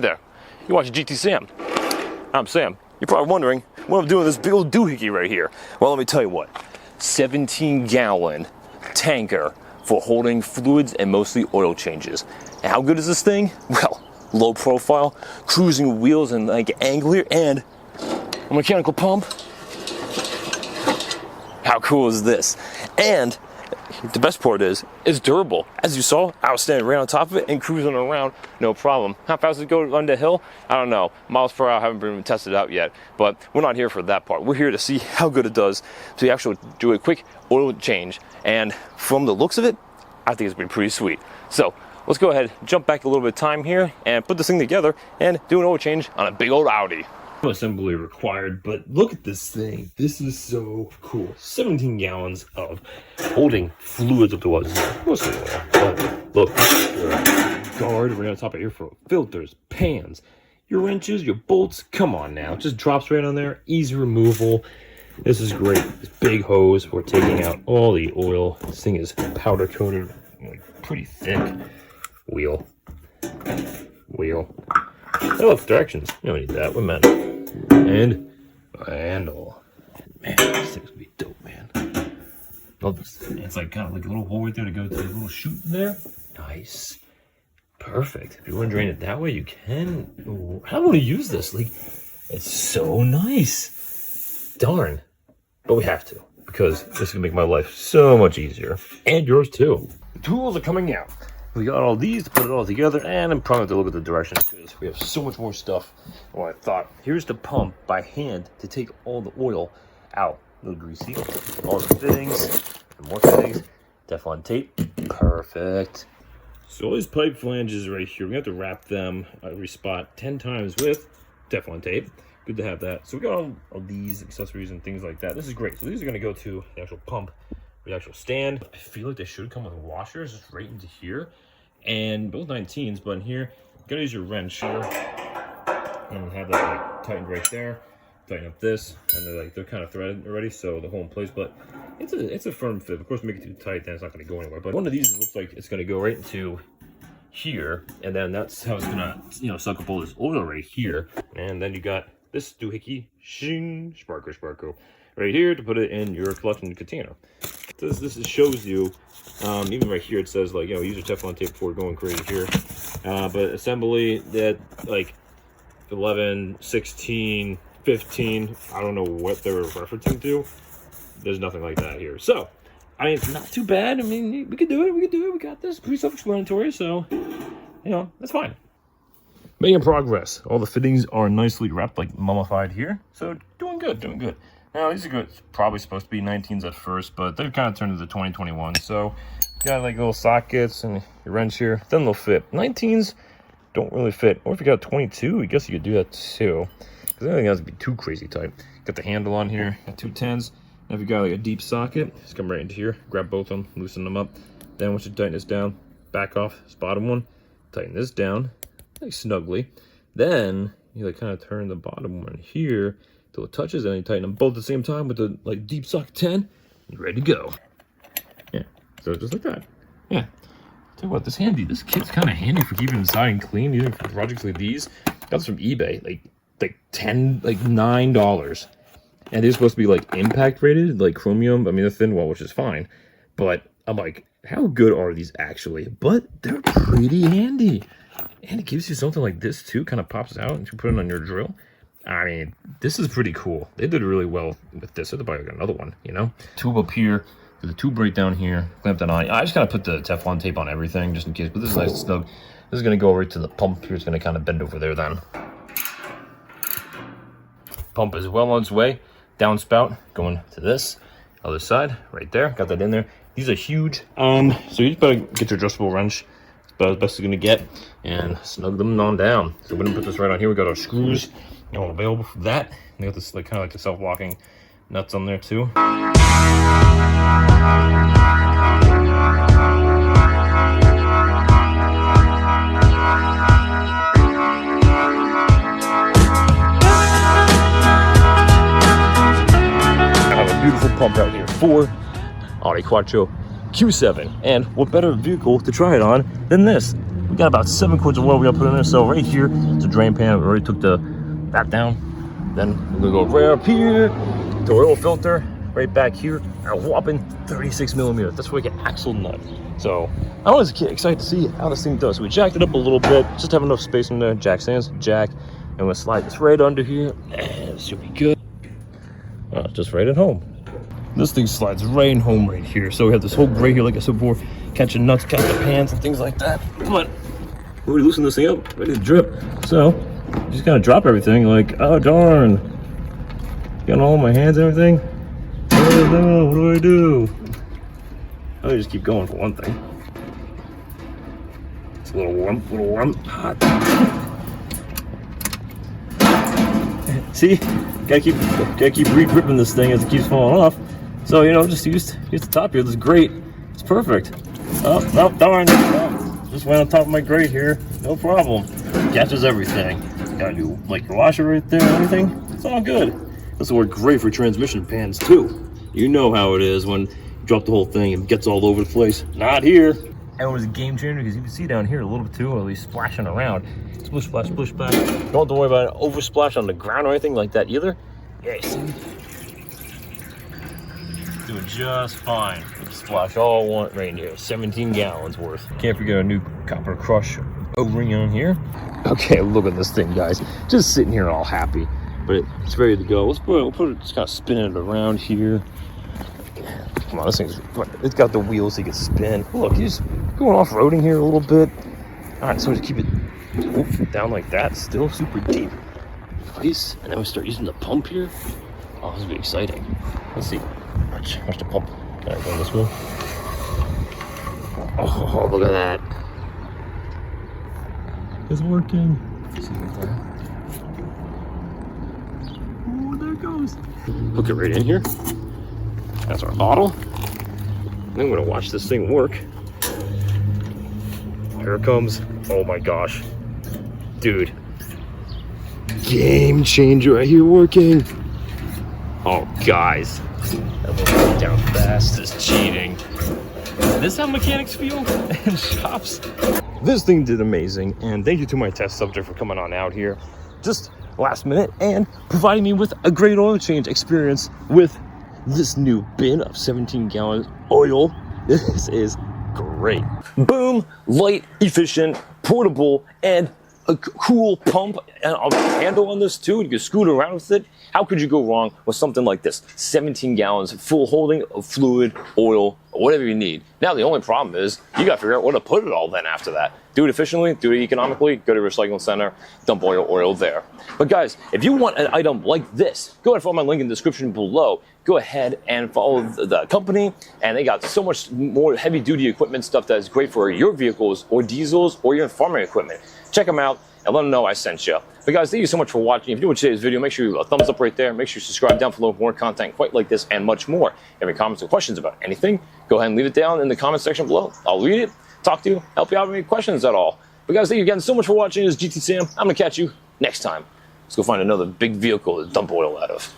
there, you're watching GT Sam. I'm Sam. You're probably wondering what I'm doing with this big old doohickey right here. Well, let me tell you what. 17-gallon tanker for holding fluids and mostly oil changes. And how good is this thing? Well, low profile, cruising wheels and like angle here, and a mechanical pump. How cool is this? And the best part is, it's durable. As you saw, I was standing right on top of it and cruising around, no problem. How fast does it go on the hill? I don't know. Miles per hour, I haven't even tested it out yet. But we're not here for that part. We're here to see how good it does, to actually do a quick oil change. And from the looks of it, I think it's been pretty sweet. So let's go ahead, jump back a little bit of time here, and put this thing together and do an oil change on a big old Audi. No assembly required, but look at this thing. This is so cool. 17 gallons of holding fluids up to what's there. Mostly oil. But look, guard right on top of airflow, filters, pans, your wrenches, your bolts. Come on now, it just drops right on there. Easy removal. This is great. This big hose for taking out all the oil. This thing is powder coated, like pretty thick. Wheel. Oh, look, directions. You don't need that. We're meant. And a handle. Man, this thing's gonna be dope, man. Love this. It's like kind of like a little hole right there to go to a little chute in there. Nice. Perfect. If you want to drain it that way, you can. Ooh, I don't want to use this. Like, it's so nice. Darn. But we have to, because this is gonna make my life so much easier. And yours too. The tools are coming out. We got all these to put it all together, and I'm probably going to look at the directions because we have so much more stuff than what I thought. Here's the pump by hand to take all the oil out. A little greasy. All the fittings, and more fittings. Teflon tape. Perfect. So all these pipe flanges right here, we have to wrap them every spot 10 times with Teflon tape. Good to have that. So we got all of these accessories and things like that. This is great. So these are going to go to the actual pump. The actual stand. I feel like they should come with washers just right into here, and both 19s, but in here you gotta use your wrench here and have that like tightened right there. Tighten up this, and they're kind of threaded already, so the whole in place. But it's a firm fit. Of course, make it too tight, then it's not gonna go anywhere. But one of these looks like it's gonna go right into here, and then that's how it's gonna suck up all this oil right here. And then you got this doohickey, shing, sparkle right here to put it in your collection container. This shows you, even right here it says like, use your Teflon tape before going crazy here. But assembly that like 11, 16, 15, I don't know what they're referencing to. There's nothing like that here. So, I mean, it's not too bad. I mean, we can do it. We got this. Pretty self-explanatory. So, that's fine. Making progress. All the fittings are nicely wrapped, like mummified here. So, doing good. Now, these are good. It's probably supposed to be 19s at first, but they've kind of turned into 2021. So, got like little sockets and your wrench here. Then they'll fit. 19s don't really fit. Or if you got 22, I guess you could do that too. Because everything has to be too crazy tight. Got the handle on here. Got two 10s. Now, if you got like a deep socket, just come right into here. Grab both of them, loosen them up. Then once you tighten this down, back off this bottom one. Tighten this down, like snugly. Then you like kind of turn the bottom one here till it touches, and you tighten them both at the same time with the like deep socket 10. You're ready to go. Yeah, so just like that. Yeah. Tell you what, this kit's kind of handy for keeping the siding clean, even for projects like these. Got this from eBay, like $9. And they're supposed to be like impact rated, like chromium. I mean, the thin wall, which is fine. But I'm like, how good are these actually? But they're pretty handy. And it gives you something like this too, kind of pops out and you put it on your drill. I mean, this is pretty cool. They did really well with this. They'll probably get another one, Tube up here. There's a tube right down here. Clamp that on. I just kind of put the Teflon tape on everything just in case. But this is nice and snug. This is going to go right to the pump here. It's going to kind of bend over there then. Pump is well on its way. Downspout going to this other side right there. Got that in there. These are huge. So you just better get your adjustable wrench. It's about as best you're going to get. And snug them on down. So we're going to put this right on here. We got our screws. All available for that. We got this like kind of like the self-locking nuts on there too. I have a beautiful pump out here for Audi Quattro Q7, and what better vehicle to try it on than this? We got about 7 quarts of oil we gotta put in there. So right here, it's a drain pan. We already took that down. Then we're gonna go right up here, the oil filter, right back here, a whopping 36 millimeters. That's where we get axle nut. So I was excited to see how this thing does. So we jacked it up a little bit, just have enough space in there. Jack stands, jack, and we'll slide this right under here, and it should be good. Just right at home. This thing slides right in home right here. So we have this whole grate here, like I said before, catching nuts, catching pans, and things like that. But we're gonna loosen this thing up, ready to drip. So just gotta drop everything. Like, oh darn, got all my hands and everything. Oh no, what do I do? I just keep going for one thing. It's a little warm, hot. See, gotta keep re-gripping this thing as it keeps falling off. So you know, just use the top here. This is great. It's perfect. Oh darn! Oh, just went on top of my grate here. No problem. Catches everything. Got a new like your washer right there and everything. It's all good. This will work great for transmission pans too. You know how it is when you drop the whole thing and it gets all over the place. Not here. And it was a game changer because you can see down here a little bit too, at least splashing around. Splish splash, splish splash. Don't have to worry about an oversplash on the ground or anything like that either. Yeah, you see? Doing just fine. Splash all one right in here. 17 gallons worth. Can't forget a new copper crush O-ring on here. Okay, look at this thing, guys. Just sitting here all happy. But it's ready to go. We'll put it, just kind of spinning it around here. Come on, this thing's, it's got the wheels so you can spin. Look, he's going off-roading here a little bit. All right, so just keep it down like that, still super deep. Nice. And then we start using the pump here. Oh, this will be exciting. Let's see. Watch the pump. Can I go this way? Oh, look at that. It's working. See right there? Oh, there it goes. Hook it right in here. That's our bottle. Then we're gonna watch this thing work. Here it comes. Oh my gosh. Dude. Game changer right here working. Oh, guys. That went down fast is cheating. This is how mechanics feel in shops. This thing did amazing, and thank you to my test subject for coming on out here just last minute and providing me with a great oil change experience with this new bin of 17 gallon oil. This is great. Boom, light, efficient, portable, and a cool pump and a handle on this too. You can scoot around with it. How could you go wrong with something like this? 17 gallons, full holding of fluid, oil, whatever you need. Now the only problem is you got to figure out where to put it all then after that. Do it efficiently, do it economically, go to a recycling center, dump oil there. But guys, if you want an item like this, go ahead and follow my link in the description below. Go ahead and follow the company, and they got so much more heavy duty equipment stuff that is great for your vehicles or diesels or your farming equipment. Check them out and let them know I sent you. But guys, thank you so much for watching. If you enjoyed today's video, make sure you leave a thumbs up right there. Make sure you subscribe down below for more content quite like this and much more. If you have any comments or questions about anything, go ahead and leave it down in the comment section below. I'll read it, talk to you, help you out with any questions at all. But guys, thank you again so much for watching. This is GT Sam. I'm going to catch you next time. Let's go find another big vehicle to dump oil out of.